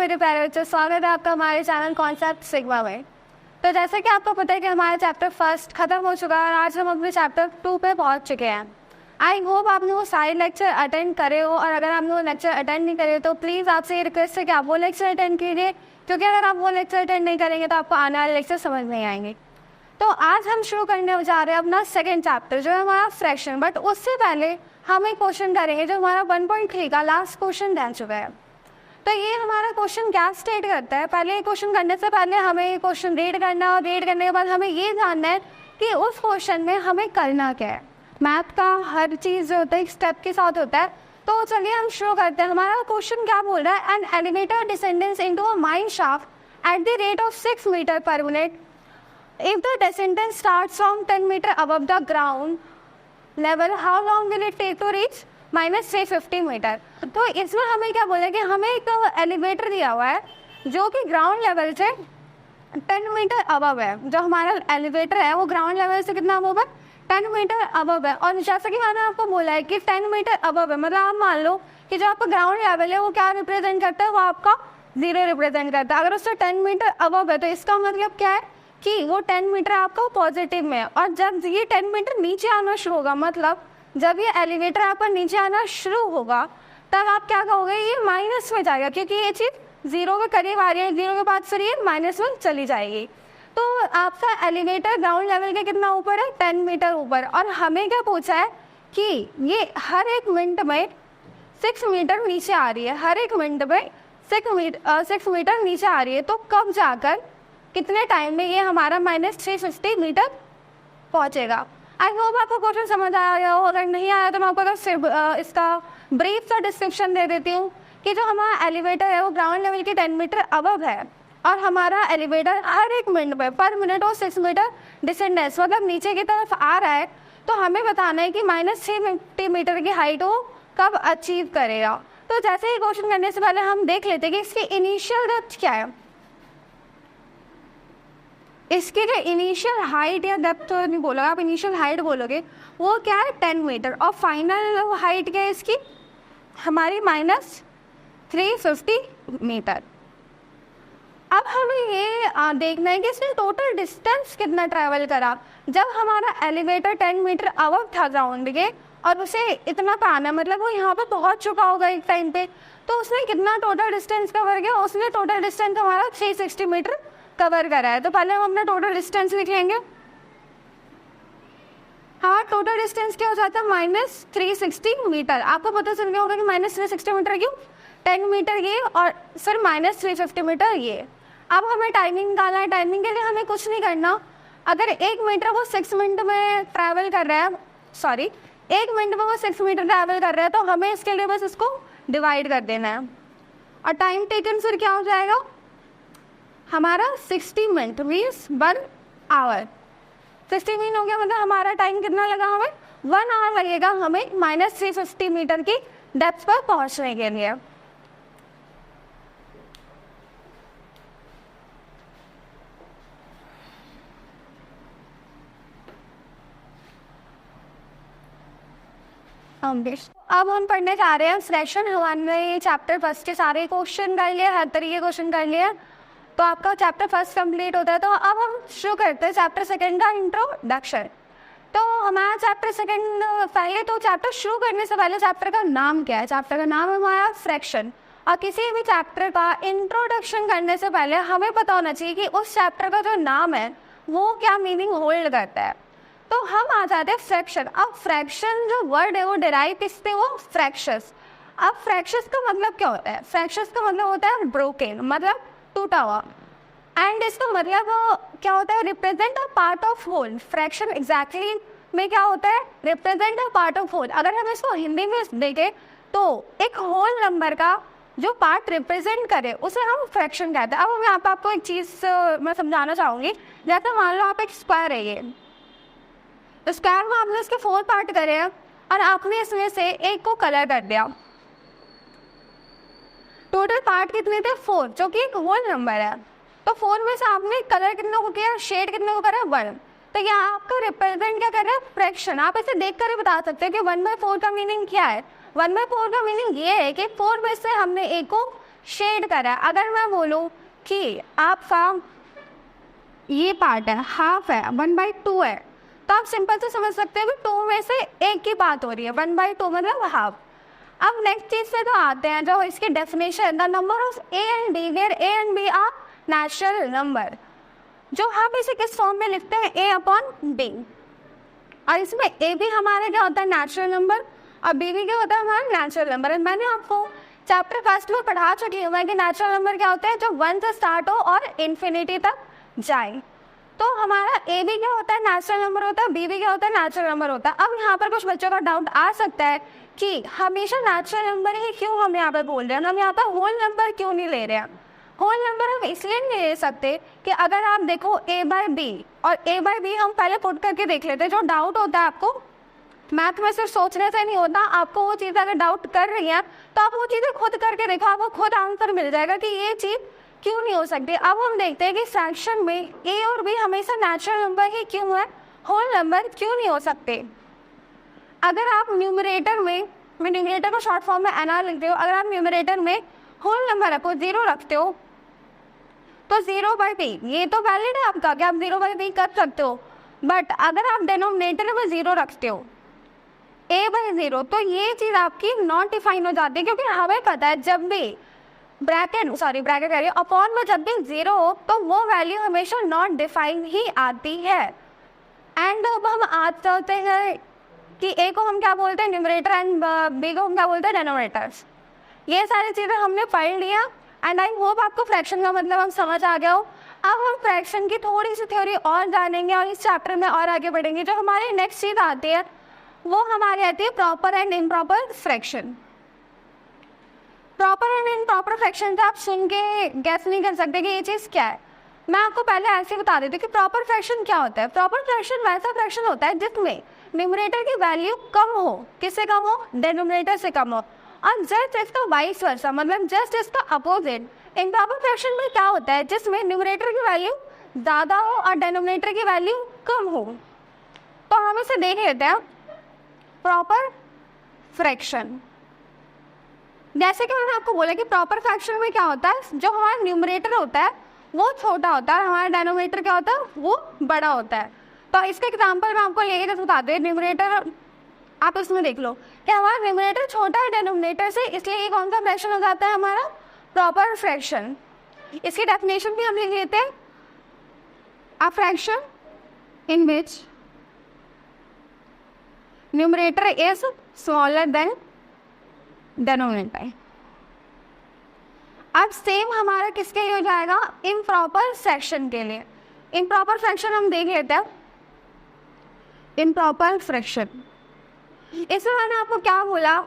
मेरे प्यारे बच्चों, स्वागत है आपका हमारे चैनल कॉन्सेप्ट सिग्मा में। तो जैसे कि आपको पता है कि हमारा चैप्टर फर्स्ट खत्म हो चुका है और आज हम अपने चैप्टर 2 पे पहुंच चुके हैं। आई होप आपने वो सारे लेक्चर अटेंड करे हो, और अगर आपने वो लेक्चर अटेंड नहीं करे तो प्लीज़ आपसे ये रिक्वेस्ट है कि आप वो लेक्चर अटेंड कीजिए, क्योंकि अगर आप वो लेक्चर अटेंड नहीं करेंगे तो आपको आने वाले लेक्चर समझ नहीं आएंगे। तो आज हम शुरू करने जा रहे हैं अपना सेकेंड चैप्टर जो है हमारा फ्रैक्शन। बट उससे पहले हम एक क्वेश्चन करेंगे जो हमारा 1.3 का लास्ट क्वेश्चन रह चुका है। तो ये हमारा क्वेश्चन क्या स्टेट करता है, पहले क्वेश्चन करने से पहले हमें ये क्वेश्चन रीड करना है, और रीड करने के बाद हमें ये जानना है कि उस क्वेश्चन में हमें करना क्या है। मैथ का हर चीज़ जो होता है एक स्टेप के साथ होता है। तो चलिए हम शुरू करते हैं। हमारा क्वेश्चन क्या बोल रहा है, an elevator descendence into a mine shaft at the rate of 6 metre per minute if the descendant starts from 10 meter above the ground level, how long will it take to reach minus 350 metre. तो इसमें हमें क्या बोला कि हमें एक elevator दिया हुआ है जो कि ग्राउंड लेवल से 10 मीटर अबव है। जो हमारा एलिवेटर है वो ग्राउंड लेवल से कितना अबव है, 10 मीटर अबव है। और जैसा कि मैंने आपको बोला है कि 10 मीटर अबव है, मतलब आप मान लो कि जो आपका ग्राउंड लेवल है वो क्या रिप्रेजेंट करता है, वो आपका 0 रिप्रेजेंट करता है। अगर उससे 10 मीटर अबव है तो इसका मतलब क्या है कि वो 10 मीटर आपका पॉजिटिव में है। और जब ये 10 मीटर नीचे आना शुरू होगा, मतलब जब ये एलिवेटर आपका नीचे आना शुरू होगा, तब आप क्या कहोगे, ये माइनस में जाएगा, क्योंकि ये चीज़ 0 के करीब आ रही है। 0 के बाद फिर ये माइनस में चली जाएगी। तो आपका एलिवेटर ग्राउंड लेवल के कितना मीटर है, 10 मीटर ऊपर। और हमें क्या पूछा है कि ये हर एक मिनट में 6 मीटर नीचे आ रही है, हर एक मिनट में 6 मीटर नीचे आ रही है। तो कब जाकर कितने टाइम में ये हमारा माइनस 350 मीटर पहुंचेगा। आई होप आपको क्वेश्चन समझ आया हो। अगर नहीं आया तो मैं आपको इसका ब्रीफ सा डिस्क्रिप्शन दे देती हूँ कि जो हमारा एलिवेटर है वो ग्राउंड लेवल के 10 मीटर अबव है, और हमारा एलिवेटर हर एक मिनट में पर मिनट और 6 मीटर डिसेंडेंस मतलब नीचे की तरफ आ रहा है। तो हमें बताना है कि माइनस 350 मीटर की हाइट वो कब अचीव करेगा। तो जैसे ही क्वेश्चन करने से पहले हम देख लेते हैं कि इसकी इनिशियल डेप्थ क्या है। इसकी जो इनिशियल हाइट या डेप्थ तो नहीं बोलोगे आप, इनिशियल हाइट बोलोगे, वो क्या है 10 मीटर। और फाइनल हाइट क्या है इसकी, हमारी माइनस 350 मीटर। अब हमें ये देखना है कि इसने टोटल डिस्टेंस कितना ट्रैवल करा। जब हमारा एलिवेटर 10 मीटर अबव था ग्राउंड के और उसे इतना पाना, मतलब वो यहाँ पे पहुँच चुका होगा एक टाइम पे, तो उसने कितना टोटल डिस्टेंस कवर किया, उसने टोटल डिस्टेंस हमारा 360 मीटर कवर करा है। तो पहले हम अपना टोटल डिस्टेंस लिख लेंगे। हाँ, टोटल डिस्टेंस क्या हो जाता है, माइनस 360 मीटर। आपको पता चल गया होगा कि माइनस 360 मीटर क्यों, 10 मीटर ये और फिर माइनस 350 मीटर ये। अब हमें टाइमिंग निकालना है। टाइमिंग के लिए हमें कुछ नहीं करना। अगर 1 मीटर वो 6 मिनट में ट्रैवल कर रहा है, सॉरी 1 मिनट में वो 6 मीटर ट्रैवल कर रहा है, तो हमें इसके लिए बस इसको डिवाइड कर देना है। और टाइम टेकन फिर क्या हो जाएगा हमारा 60 मिनट मीन्स 1 आवर। 60 मिनट हो गया, मतलब हमारा टाइम कितना लगा, हमें 1 आवर लगेगा हमें माइनस 350 मीटर की डेप्थ पर पहुंचने के लिए। अब हम पढ़ने जा रहे हैं फ्रैक्शन। हमने चैप्टर फर्स्ट के सारे क्वेश्चन कर लिए, हर तरीके क्वेश्चन कर लिए, तो आपका चैप्टर फर्स्ट कंप्लीट होता है। तो अब हम शुरू करते हैं चैप्टर सेकंड का इंट्रोडक्शन। तो हमारा चैप्टर सेकंड, पहले तो चैप्टर शुरू करने से पहले चैप्टर का नाम क्या है। चैप्टर का नाम है हमारा फ्रैक्शन। और किसी भी चैप्टर का इंट्रोडक्शन करने से पहले हमें पता होना चाहिए कि उस चैप्टर का जो नाम है वो क्या मीनिंग होल्ड करता है। तो हम आ जाते हैं फ्रैक्शन। अब फ्रैक्शन जो वर्ड है वो डिराइव किससे, वो फ्रैक्शंस। अब फ्रैक्शंस का मतलब क्या होता है, फ्रैक्शंस का मतलब होता है ब्रोकन, मतलब टूटा हुआ। एंड इसका मतलब क्या होता है, represent a part of whole. Fraction exactly में क्या होता है, represent a part of whole. अगर हम इसको हिंदी में देखें तो एक होल नंबर का जो पार्ट रिप्रेजेंट करे उसे हम फ्रैक्शन कहते हैं। अब मैं आपको एक चीज़ मैं समझाना चाहूँगी। जैसे मान लो आप एक स्क्वायर है, ये तो स्क्वायर में आपने इसके 4 पार्ट करे हैं और आपने इसमें से एक को कलर कर दिया। टोटल पार्ट कितने थे, 4, जो कि एक होल नंबर है। तो 4 में से आपने कलर कितने को किया, शेड कितने को करा, 1। तो यहाँ आपका रिप्रेजेंट क्या कर रहा है, फ्रैक्शन। आप इसे देख कर ही बता सकते हैं कि 1/4 का मीनिंग क्या है। 1/4 का मीनिंग ये है कि 4 में से हमने एक को शेड करा है। अगर मैं बोलूँ कि आपका ये पार्ट है, हाफ है, 1/2 है, तो आप सिंपल से समझ सकते हो कि 2 में से एक की बात हो रही है, 1/2 मतलब हाफ। अब नेक्स्ट चीज से तो आते हैं जो इसकी definition, the number of A and B where A and B are natural number, जो हम इसे किस फॉर्म में लिखते हैं, ए अपॉन बी। और इसमें ए भी हमारा क्या होता है, नेचुरल नंबर, और बी भी क्या होता है, हमारा नेचुरल नंबर। मैंने आपको चैप्टर फर्स्ट में पढ़ा चुकी हूँ मैं कि नेचुरल नंबर क्या होता है, जो 1 से स्टार्ट हो और इन्फिनिटी तक जाए। तो हमारा ए भी क्या होता है, नेचुरल नंबर होता है, बी भी क्या होता है, नेचुरल नंबर होता है। अब यहाँ पर कुछ बच्चों का डाउट आ सकता है कि हमेशा नेचुरल नंबर ही क्यों हम यहाँ पर बोल रहे हैं, हम यहाँ पर होल नंबर क्यों नहीं ले रहे हैं। होल नंबर हम इसलिए नहीं ले सकते कि अगर आप देखो a बाय बी और a बाय बी हम पहले पुट करके देख लेते हैं। जो डाउट होता है आपको मैथ में सिर्फ सोचने से नहीं होता, आपको वो चीज़ अगर डाउट कर रही है तो आप वो चीज़ें खुद करके देखो, आपको खुद आंसर मिल जाएगा कि ये चीज़ क्यों नहीं हो सकती। अब हम देखते हैं कि फ्रैक्शन में ए और बी हमेशा नेचुरल नंबर ही क्यों है, होल नंबर क्यों नहीं हो सकते। अगर आप न्यूमरेटर में, मैं न्यूमरेटर को शॉर्ट फॉर्म में एनआर लिखते हो, अगर आप न्यूमरेटर में होल नंबर रखो, 0 रखते हो, तो 0/b ये तो वैलिड है आपका कि आप 0/b कर सकते हो। बट अगर आप डिनोमिनेटर में 0 रखते हो, a/0, तो ये चीज़ आपकी नॉट डिफाइन हो जाती है, क्योंकि हमें पता है जब भी ब्रैकेट कह रही है अपॉन में जब भी 0 हो तो वो वैल्यू हमेशा नॉट डिफाइन ही आती है। एंड अब हम आज चलते हैं कि ए को हम क्या बोलते हैं, न्यूमरेटर, एंड बी को हम क्या बोलते हैं, डिनोमिनेटर्स। ये सारी चीज़ें हमने पढ़ लिया एंड आई होप आपको फ्रैक्शन का मतलब हम समझ आ गया हो। अब हम फ्रैक्शन की थोड़ी सी थ्योरी और जानेंगे और इस चैप्टर में और आगे बढ़ेंगे। जो हमारी नेक्स्ट चीज़ आती है वो हमारी आती है proper and improper fraction. Proper and improper fraction से आप सुन के गैस नहीं कर सकते कि ये चीज़ क्या है। मैं आपको पहले ऐसे बता देती हूँ कि प्रॉपर फ्रैक्शन क्या होता है। प्रॉपर फ्रैक्शन वैसा फ्रैक्शन होता है जिसमें न्यूमरेटर की वैल्यू कम हो, किससे कम हो, डिनोमिनेटर से कम हो, और जस्ट इसका वाइस वर्सा, मतलब जस्ट इसका अपोजिट। इम्प्रॉपर फ्रैक्शन में क्या होता है, जिसमें न्यूमरेटर की वैल्यू ज़्यादा हो और डिनोमिनेटर की वैल्यू कम हो। तो हम इसे देख लेते हैं प्रॉपर फ्रैक्शन। जैसे कि मैंने आपको बोला कि प्रॉपर फ्रैक्शन में क्या होता है, जो हमारा न्यूमरेटर होता है वो छोटा होता है और हमारा डिनोमिनेटर क्या होता है, वो बड़ा होता है। तो इसका एग्जांपल मैं आपको लेके बता दें, न्यूमरेटर आप इसमें देख लो कि हमारा न्यूमरेटर छोटा है डिनोमिनेटर से, इसलिए ये कौन सा फ्रैक्शन हो जाता है, हमारा प्रॉपर फ्रैक्शन। इसकी डेफिनेशन भी हम लिख लेते हैं, a fraction in which numerator is smaller than denominator. अब सेम हमारा किसके लिए हो जाएगा, इम्प्रॉपर फ्रैक्शन के लिए। इम्प्रॉपर फ्रैक्शन हम देख लेते हैं, इम्प्रॉपर फ्रैक्शन। इसमें मैंने आपको क्या बोला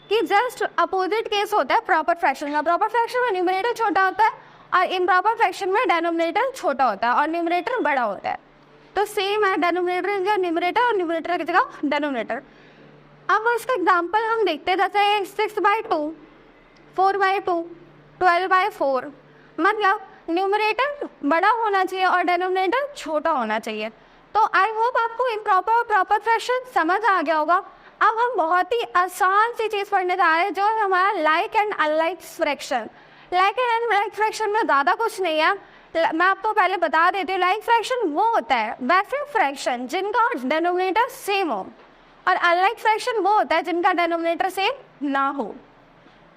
कि जस्ट अपोजिट केस होता है प्रॉपर फ्रैक्शन का। प्रॉपर फ्रैक्शन में न्यूमरेटर छोटा होता है और इम्प्रॉपर फ्रैक्शन में डिनोमिनेटर छोटा होता है और न्यूमरेटर बड़ा होता है। तो सेम है, डिनोमिनेटर की जगह न्यूमरेटर और न्यूमरेटर की जगह डिनोमिनेटर। अब इसका एग्जाम्पल हम देखते हैं, जैसे 6/2, 4/2, 12/4, मतलब न्यूमरेटर बड़ा होना चाहिए और डिनोमिनेटर छोटा होना चाहिए। तो आई होप आपको इम्प्रॉपर और प्रॉपर फ्रैक्शन समझ आ गया होगा। अब हम बहुत ही आसान सी चीज़ पढ़ने जा रहे हैं, जो है हमारा like and unlike fraction. Like and unlike fraction में ज़्यादा कुछ नहीं है, मैं आपको पहले बता देती हूँ। लाइक फ्रैक्शन वो होता है वैसे फ्रैक्शन जिनका डिनोमिनेटर सेम हो, और अनलाइक फ्रैक्शन वो होता है जिनका डिनोमिनेटर सेम ना हो।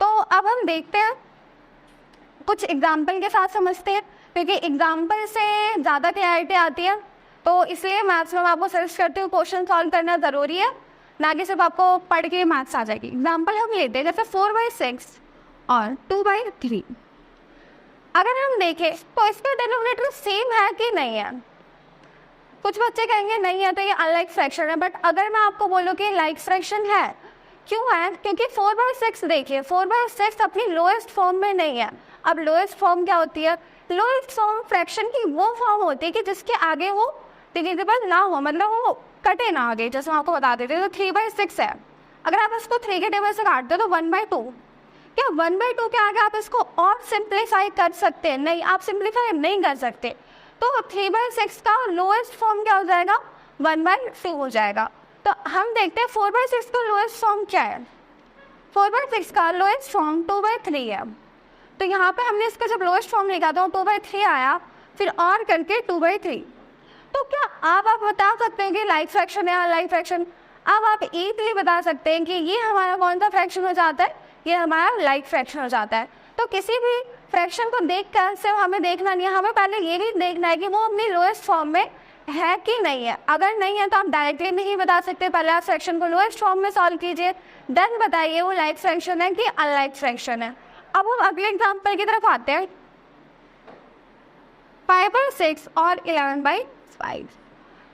तो अब हम देखते हैं, कुछ एग्जाम्पल के साथ समझते हैं, क्योंकि एग्जाम्पल से ज़्यादा क्लैरिटी आती है। तो इसलिए मैथ्स में मैं आपको सजेस्ट करती हूँ क्वेश्चन सॉल्व करना ज़रूरी है, ना कि सिर्फ आपको पढ़ के मैथ्स आ जाएगी। एग्जाम्पल हम लेते हैं, जैसे 4/6 और 2/3। अगर हम देखें तो इसका डिनोमिनेटर सेम है कि नहीं है। कुछ बच्चे कहेंगे नहीं है तो ये अनलाइक फ्रैक्शन है, बट अगर मैं आपको बोलूँ कि लाइक फ्रैक्शन है, क्यों है, क्योंकि 4/6 देखिए, 4/6 अपनी लोएस्ट फॉर्म में नहीं है। अब लोएस्ट फॉर्म क्या होती है, लोएस्ट फॉर्म फ्रैक्शन की वो फॉर्म होती है कि जिसके आगे वो डिविजिबल ना हो, मतलब वो कटे ना आगे। जैसे मैं आपको बता देते हैं, तो 3/6 है, अगर आप इसको 3 के टेबल से काटते हो तो 1/2। क्या 1/2 के आगे आप इसको और सिंप्लीफाई कर सकते हैं? नहीं, आप सिंप्लीफाई नहीं कर सकते। तो 3/6 का लोएस्ट फॉर्म क्या हो जाएगा, 1/2 हो जाएगा। तो हम देखते हैं 4/6 का लोएस्ट फॉर्म क्या है। 4/6 का लोएस्ट फॉर्म 2/3 है। तो यहाँ पे हमने इसका जब लोएस्ट फॉर्म लिखा था 2/3 आया, फिर और करके 2/3। तो क्या आप बता सकते हैं कि लाइक फ्रैक्शन है अनलाइक फ्रैक्शन? अब आप इजीली बता सकते हैं कि ये हमारा कौन सा फ्रैक्शन हो जाता है, ये हमारा लाइक फ्रैक्शन हो जाता है। तो किसी भी फ्रैक्शन को देख कर सिर्फ हमें देखना नहीं है, हमें पहले ये भी देखना है कि वो अपनी लोएस्ट फॉर्म में है कि नहीं है। अगर नहीं है तो आप डायरेक्टली नहीं बता सकते, पहले आप फ्रैक्शन को लोएस्ट फॉर्म में सॉल्व कीजिए, देन बताइए वो लाइक फ्रैक्शन है कि अनलाइक फ्रैक्शन है। अब हम अगले एग्जाम्पल की तरफ आते हैं। 5/6 और 11/5।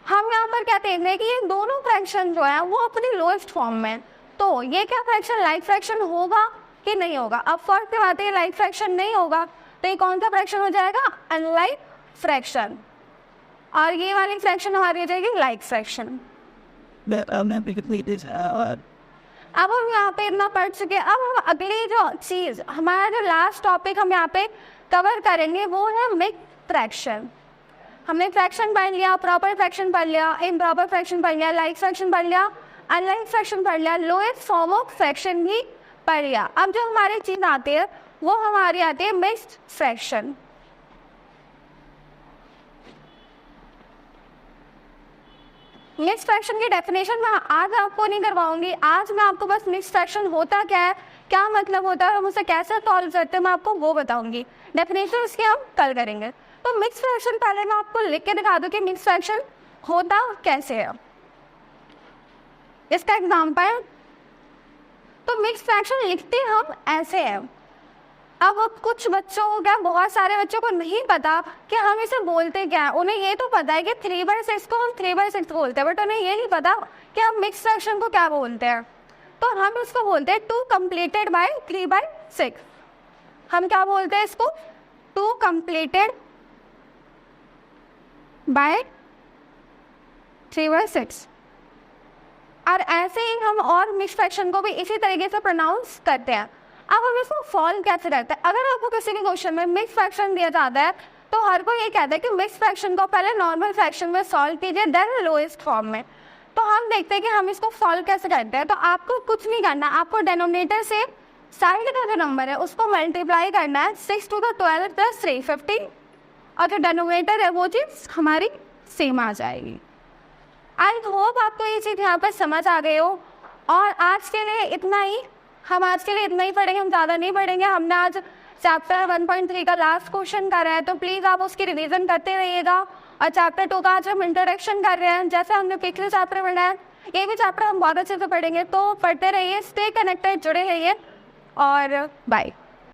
हम यहाँ पर क्या देख रहे हैं कि ये दोनों फ्रैक्शन जो है वो अपनी लोएस्ट फॉर्म में, तो ये क्या फ्रैक्शन लाइक फ्रैक्शन होगा कि नहीं होगा? अब फर्स्ट की बात है लाइक फ्रैक्शन नहीं होगा, तो ये कौन सा फ्रैक्शन हो जाएगा? Unlike fraction. और ये वाली फ्रैक्शन हमारी हो जाएगी लाइक फ्रैक्शन। अब हम यहाँ पे इतना पढ़ चुके हैं। अब हम अगली जो चीज़, हमारा जो लास्ट टॉपिक हम यहाँ पे कवर करेंगे वो है मिक्स्ड फ्रैक्शन। हमने फ्रैक्शन पढ़ लिया, प्रॉपर फ्रैक्शन पढ़ लिया, इम्प्रॉपर फ्रैक्शन पढ़ लिया, लाइक फ्रैक्शन पढ़ लिया, अनलाइक फ्रैक्शन पढ़ लिया, लोएस्ट फॉर्म ऑफ फ्रैक्शन भी पढ़ लिया। अब जो हमारी चीज़ आती है वो हमारी आती है मिक्स्ड फ्रैक्शन। मिक्स्ड फ्रैक्शन की डेफिनेशन मैं आज आपको नहीं करवाऊंगी। आज मैं आपको बस मिक्स्ड फ्रैक्शन होता क्या है, क्या मतलब होता है, हम उसे कैसे सॉल्व करते हैं, मैं आपको वो बताऊंगी। डेफिनेशन उसकी हम कल करेंगे। तो मिक्स्ड फ्रैक्शन पहले मैं आपको लिख के दिखा दूं कि मिक्स्ड फ्रैक्शन होता कैसे है। इसका एग्जाम्पल, तो मिक्स्ड फ्रैक्शन लिखते हम ऐसे हैं। अब कुछ बच्चों को, क्या बहुत सारे बच्चों को नहीं पता कि हम इसे बोलते क्या है। उन्हें ये तो पता है कि 3/6 को हम 3/6 बोलते हैं, बट उन्हें ये नहीं पता कि हम मिक्स्ड फ्रैक्शन को क्या बोलते हैं। तो हम इसको बोलते हैं 2 कंप्लीटेड बाय 3/6। हम क्या बोलते हैं इसको? 2 कंप्लीटेड बाय 3/6। और ऐसे ही हम और मिक्स्ड फ्रैक्शन को भी इसी तरीके से प्रोनाउंस करते हैं। अब हम इसको सॉल्व कैसे करते हैं? अगर आपको किसी भी क्वेश्चन में मिक्स्ड फ्रैक्शन दिया जाता है तो हर कोई ये कहता है कि मिक्स्ड फ्रैक्शन को पहले नॉर्मल फ्रैक्शन में सॉल्व कीजिए, देन लोएस्ट फॉर्म में। तो हम देखते हैं कि हम इसको सॉल्व कैसे करते हैं। तो आपको कुछ नहीं करना, आपको डेनोमिनेटर से साइड का जो नंबर है उसको मल्टीप्लाई करना है 6 to the 12 + 3 15, और जो डेनोमिनेटर है वो चीज़ हमारी सेम आ जाएगी। आई होप आपको ये चीज़ यहाँ पर समझ आ गई हो। और आज के लिए इतना ही, हम आज के लिए इतना ही पढ़ेंगे, हम ज़्यादा नहीं पढ़ेंगे। हमने आज चैप्टर 1.3 का लास्ट क्वेश्चन करा है, तो प्लीज़ आप उसकी रिवीजन करते रहिएगा। और चैप्टर 2 का आज हम इंट्रोडक्शन कर रहे हैं, जैसे हमने पिछले चैप्टर पढ़ा है ये भी चैप्टर हम बहुत अच्छे से पढ़ेंगे। तो पढ़ते रहिए, स्टे कनेक्टेड, जुड़े रहिए, और बाय।